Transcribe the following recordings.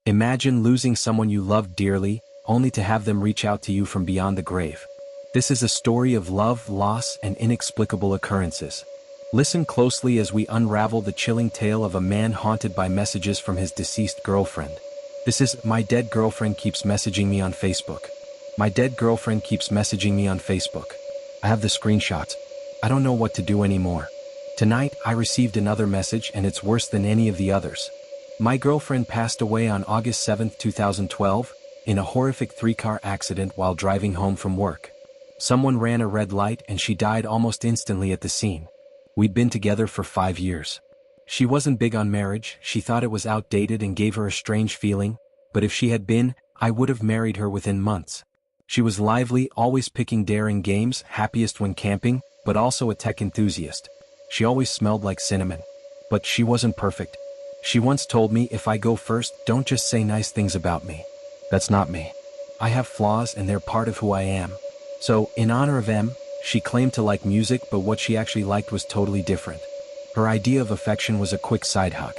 Imagine losing someone you loved dearly, only to have them reach out to you from beyond the grave. This is a story of love, loss, and inexplicable occurrences. Listen closely as we unravel the chilling tale of a man haunted by messages from his deceased girlfriend. This is "My dead girlfriend keeps messaging me on Facebook. My dead girlfriend keeps messaging me on Facebook. I have the screenshots. I don't know what to do anymore. Tonight, I received another message and it's worse than any of the others. My girlfriend passed away on August 7, 2012, in a horrific 3-car accident while driving home from work. Someone ran a red light and she died almost instantly at the scene. We'd been together for 5 years. She wasn't big on marriage, she thought it was outdated and gave her a strange feeling, but if she had been, I would have married her within months. She was lively, always picking daring games, happiest when camping, but also a tech enthusiast. She always smelled like cinnamon. But she wasn't perfect. She once told me, if I go first, don't just say nice things about me. That's not me. I have flaws and they're part of who I am. So, in honor of M, she claimed to like music, but what she actually liked was totally different. Her idea of affection was a quick side hug.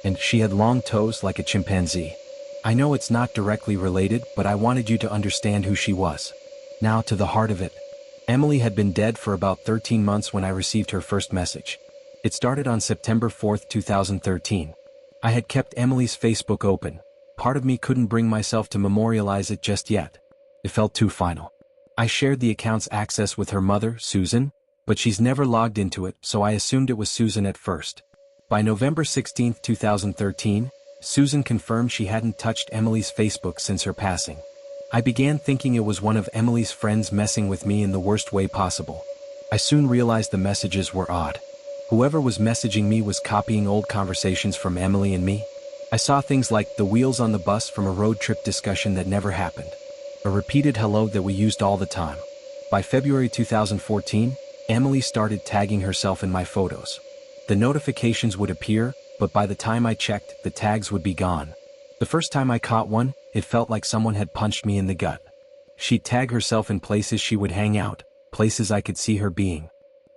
And she had long toes like a chimpanzee. I know it's not directly related, but I wanted you to understand who she was. Now to the heart of it. Emily had been dead for about 13 months when I received her first message. It started on September 4, 2013. I had kept Emily's Facebook open. Part of me couldn't bring myself to memorialize it just yet. It felt too final. I shared the account's access with her mother, Susan, but she's never logged into it, so I assumed it was Susan at first. By November 16, 2013, Susan confirmed she hadn't touched Emily's Facebook since her passing. I began thinking it was one of Emily's friends messing with me in the worst way possible. I soon realized the messages were odd. Whoever was messaging me was copying old conversations from Emily and me. I saw things like the wheels on the bus from a road trip discussion that never happened. A repeated hello that we used all the time. By February 2014, Emily started tagging herself in my photos. The notifications would appear, but by the time I checked, the tags would be gone. The first time I caught one, it felt like someone had punched me in the gut. She'd tag herself in places she would hang out, places I could see her being.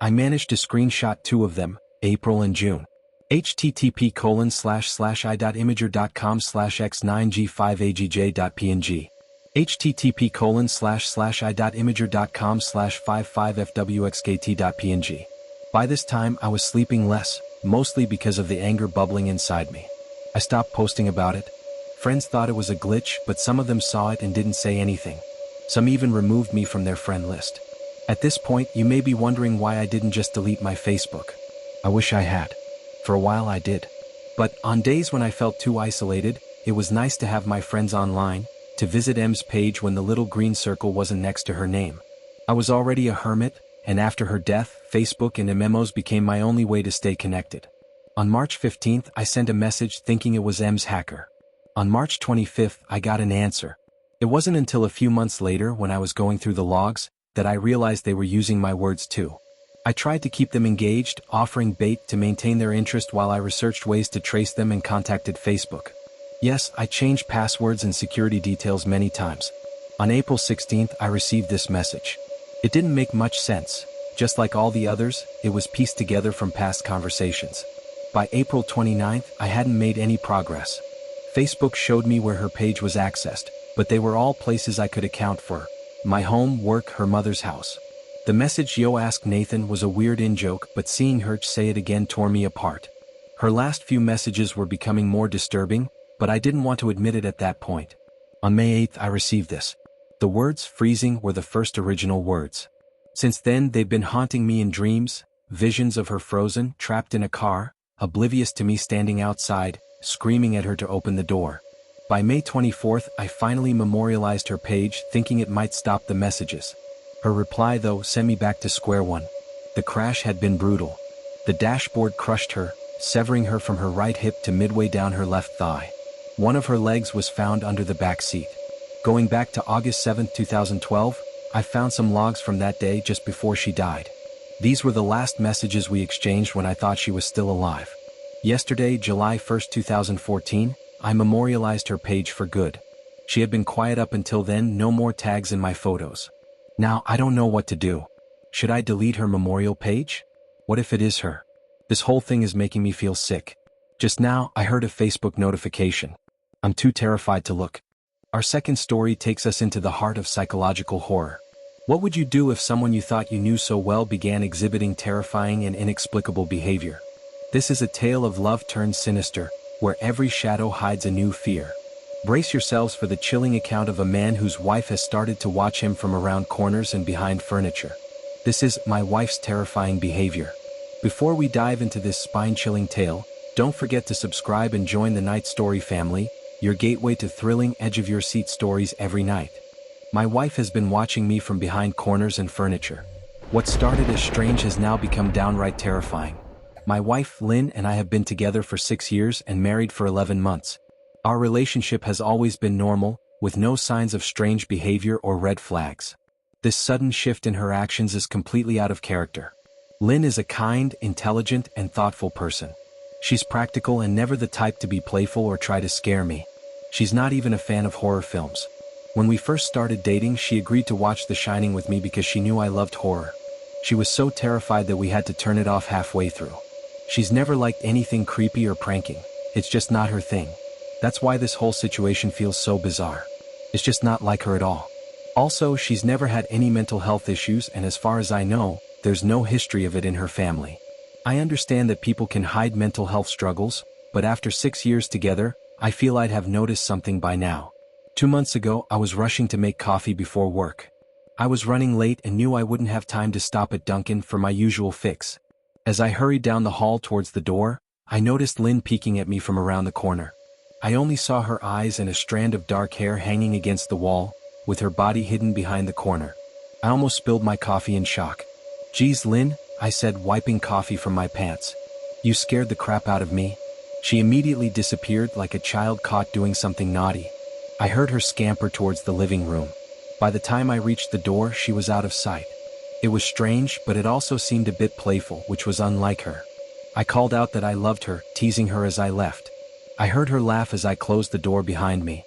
I managed to screenshot 2 of them, April and June. http://i.imager.com/x9g5agj.png http://i.imager.com/55fwxkt.png. By this time I was sleeping less, mostly because of the anger bubbling inside me. I stopped posting about it. Friends thought it was a glitch, but some of them saw it and didn't say anything. Some even removed me from their friend list. At this point, you may be wondering why I didn't just delete my Facebook. I wish I had. For a while I did. But on days when I felt too isolated, it was nice to have my friends online, to visit M's page when the little green circle wasn't next to her name. I was already a hermit, and after her death, Facebook and MMOs became my only way to stay connected. On March 15th, I sent a message thinking it was M's hacker. On March 25th, I got an answer. It wasn't until a few months later, when I was going through the logs, that I realized they were using my words too. I tried to keep them engaged, offering bait to maintain their interest while I researched ways to trace them and contacted Facebook. Yes, I changed passwords and security details many times. On April 16th, I received this message. It didn't make much sense. Just like all the others, it was pieced together from past conversations. By April 29th, I hadn't made any progress. Facebook showed me where her page was accessed, but they were all places I could account for. My home, work, her mother's house. The message "Yo ask Nathan" was a weird in-joke, but seeing her say it again tore me apart. Her last few messages were becoming more disturbing, but I didn't want to admit it at that point. On May 8th, I received this. The words "freezing" were the first original words. Since then, they've been haunting me in dreams, visions of her frozen, trapped in a car, oblivious to me standing outside, screaming at her to open the door. By May 24th, I finally memorialized her page, thinking it might stop the messages. Her reply, though, sent me back to square one. The crash had been brutal. The dashboard crushed her, severing her from her right hip to midway down her left thigh. One of her legs was found under the back seat. Going back to August 7, 2012, I found some logs from that day just before she died. These were the last messages we exchanged when I thought she was still alive. Yesterday, July 1, 2014, I memorialized her page for good. She had been quiet up until then, no more tags in my photos. Now, I don't know what to do. Should I delete her memorial page? What if it is her? This whole thing is making me feel sick. Just now, I heard a Facebook notification. I'm too terrified to look. Our second story takes us into the heart of psychological horror. What would you do if someone you thought you knew so well began exhibiting terrifying and inexplicable behavior? This is a tale of love turned sinister, where every shadow hides a new fear. Brace yourselves for the chilling account of a man whose wife has started to watch him from around corners and behind furniture. This is My Wife's Terrifying Behavior. Before we dive into this spine-chilling tale, don't forget to subscribe and join the Night Story family, your gateway to thrilling edge-of-your-seat stories every night. My wife has been watching me from behind corners and furniture. What started as strange has now become downright terrifying. My wife, Lynn, and I have been together for 6 years and married for 11 months. Our relationship has always been normal, with no signs of strange behavior or red flags. This sudden shift in her actions is completely out of character. Lynn is a kind, intelligent, and thoughtful person. She's practical and never the type to be playful or try to scare me. She's not even a fan of horror films. When we first started dating, she agreed to watch The Shining with me because she knew I loved horror. She was so terrified that we had to turn it off halfway through. She's never liked anything creepy or pranking. It's just not her thing. That's why this whole situation feels so bizarre. It's just not like her at all. Also, she's never had any mental health issues, and as far as I know, there's no history of it in her family. I understand that people can hide mental health struggles, but after 6 years together, I feel I'd have noticed something by now. 2 months ago, I was rushing to make coffee before work. I was running late and knew I wouldn't have time to stop at Dunkin' for my usual fix. As I hurried down the hall towards the door, I noticed Lynn peeking at me from around the corner. I only saw her eyes and a strand of dark hair hanging against the wall, with her body hidden behind the corner. I almost spilled my coffee in shock. "Geez, Lynn," I said, wiping coffee from my pants. "You scared the crap out of me." She immediately disappeared like a child caught doing something naughty. I heard her scamper towards the living room. By the time I reached the door, she was out of sight. It was strange, but it also seemed a bit playful, which was unlike her. I called out that I loved her, teasing her as I left. I heard her laugh as I closed the door behind me.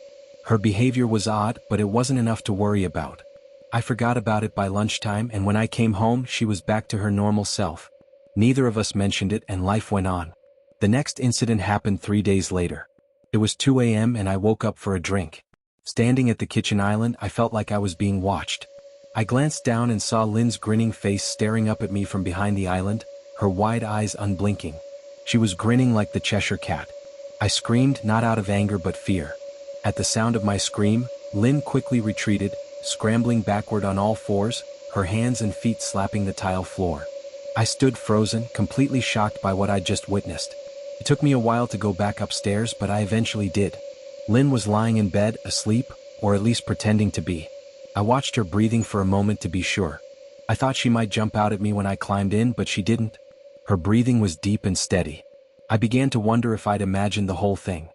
Her behavior was odd, but it wasn't enough to worry about. I forgot about it by lunchtime, and when I came home, she was back to her normal self. Neither of us mentioned it, and life went on. The next incident happened 3 days later. It was 2 a.m. and I woke up for a drink. Standing at the kitchen island, I felt like I was being watched. I glanced down and saw Lynn's grinning face staring up at me from behind the island, her wide eyes unblinking. She was grinning like the Cheshire Cat. I screamed, not out of anger but fear. At the sound of my scream, Lynn quickly retreated, scrambling backward on all fours, her hands and feet slapping the tile floor. I stood frozen, completely shocked by what I'd just witnessed. It took me a while to go back upstairs, but I eventually did. Lynn was lying in bed, asleep, or at least pretending to be. I watched her breathing for a moment to be sure. I thought she might jump out at me when I climbed in, but she didn't. Her breathing was deep and steady. I began to wonder if I'd imagined the whole thing.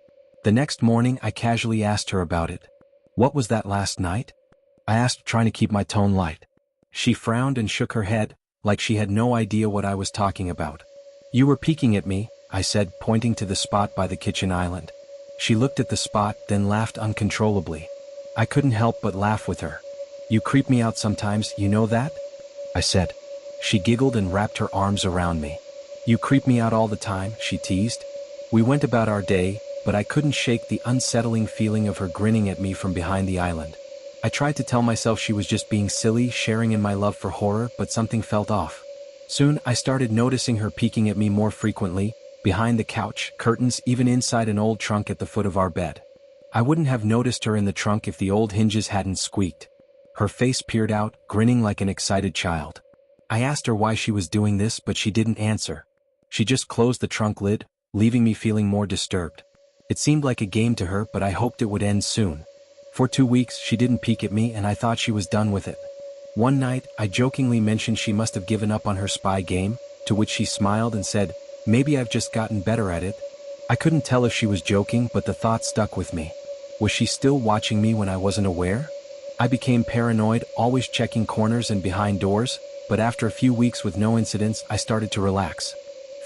The next morning, I casually asked her about it. "What was that last night?" I asked, trying to keep my tone light. She frowned and shook her head, like she had no idea what I was talking about. "You were peeking at me," I said, pointing to the spot by the kitchen island. She looked at the spot, then laughed uncontrollably. I couldn't help but laugh with her. "You creep me out sometimes, you know that?" I said. She giggled and wrapped her arms around me. "You creep me out all the time," she teased. We went about our day, but I couldn't shake the unsettling feeling of her grinning at me from behind the island. I tried to tell myself she was just being silly, sharing in my love for horror, but something felt off. Soon, I started noticing her peeking at me more frequently, behind the couch, curtains, even inside an old trunk at the foot of our bed. I wouldn't have noticed her in the trunk if the old hinges hadn't squeaked. Her face peered out, grinning like an excited child. I asked her why she was doing this, but she didn't answer. She just closed the trunk lid, leaving me feeling more disturbed. It seemed like a game to her, but I hoped it would end soon. For 2 weeks, she didn't peek at me, and I thought she was done with it. One night, I jokingly mentioned she must have given up on her spy game, to which she smiled and said, "Maybe I've just gotten better at it." I couldn't tell if she was joking, but the thought stuck with me. Was she still watching me when I wasn't aware? I became paranoid, always checking corners and behind doors, but after a few weeks with no incidents, I started to relax.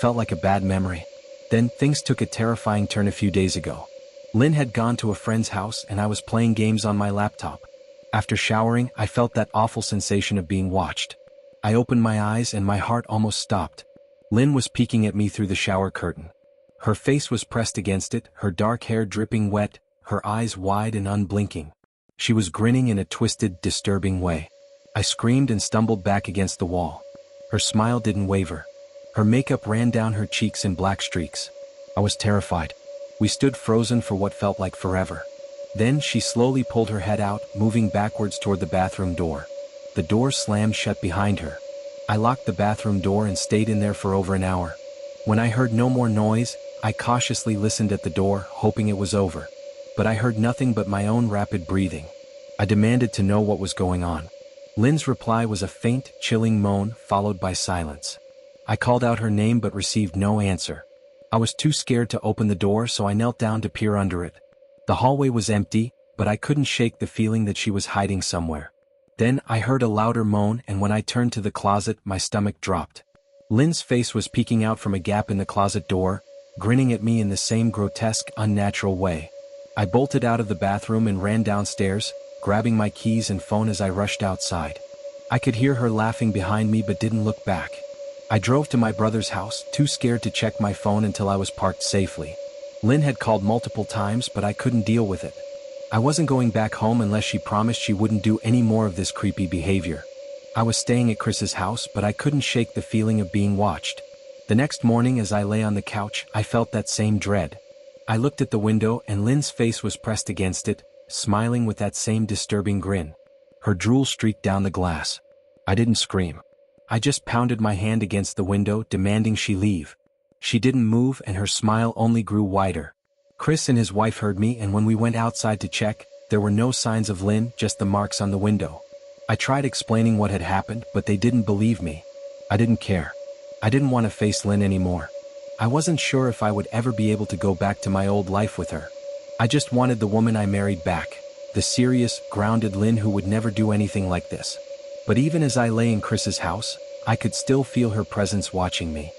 Felt like a bad memory. Then, things took a terrifying turn a few days ago. Lynn had gone to a friend's house and I was playing games on my laptop. After showering, I felt that awful sensation of being watched. I opened my eyes and my heart almost stopped. Lynn was peeking at me through the shower curtain. Her face was pressed against it, her dark hair dripping wet, her eyes wide and unblinking. She was grinning in a twisted, disturbing way. I screamed and stumbled back against the wall. Her smile didn't waver. Her makeup ran down her cheeks in black streaks. I was terrified. We stood frozen for what felt like forever. Then she slowly pulled her head out, moving backwards toward the bathroom door. The door slammed shut behind her. I locked the bathroom door and stayed in there for over an hour. When I heard no more noise, I cautiously listened at the door, hoping it was over. But I heard nothing but my own rapid breathing. I demanded to know what was going on. Lynn's reply was a faint, chilling moan, followed by silence. I called out her name but received no answer. I was too scared to open the door, so I knelt down to peer under it. The hallway was empty, but I couldn't shake the feeling that she was hiding somewhere. Then I heard a louder moan, and when I turned to the closet, my stomach dropped. Lynn's face was peeking out from a gap in the closet door, grinning at me in the same grotesque, unnatural way. I bolted out of the bathroom and ran downstairs, grabbing my keys and phone as I rushed outside. I could hear her laughing behind me but didn't look back. I drove to my brother's house, too scared to check my phone until I was parked safely. Lynn had called multiple times, but I couldn't deal with it. I wasn't going back home unless she promised she wouldn't do any more of this creepy behavior. I was staying at Chris's house, but I couldn't shake the feeling of being watched. The next morning as I lay on the couch, I felt that same dread. I looked at the window and Lynn's face was pressed against it, smiling with that same disturbing grin. Her drool streaked down the glass. I didn't scream. I just pounded my hand against the window, demanding she leave. She didn't move and her smile only grew wider. Chris and his wife heard me, and when we went outside to check, there were no signs of Lynn, just the marks on the window. I tried explaining what had happened, but they didn't believe me. I didn't care. I didn't want to face Lynn anymore. I wasn't sure if I would ever be able to go back to my old life with her. I just wanted the woman I married back, the serious, grounded Lynn who would never do anything like this. But even as I lay in Chris's house, I could still feel her presence watching me.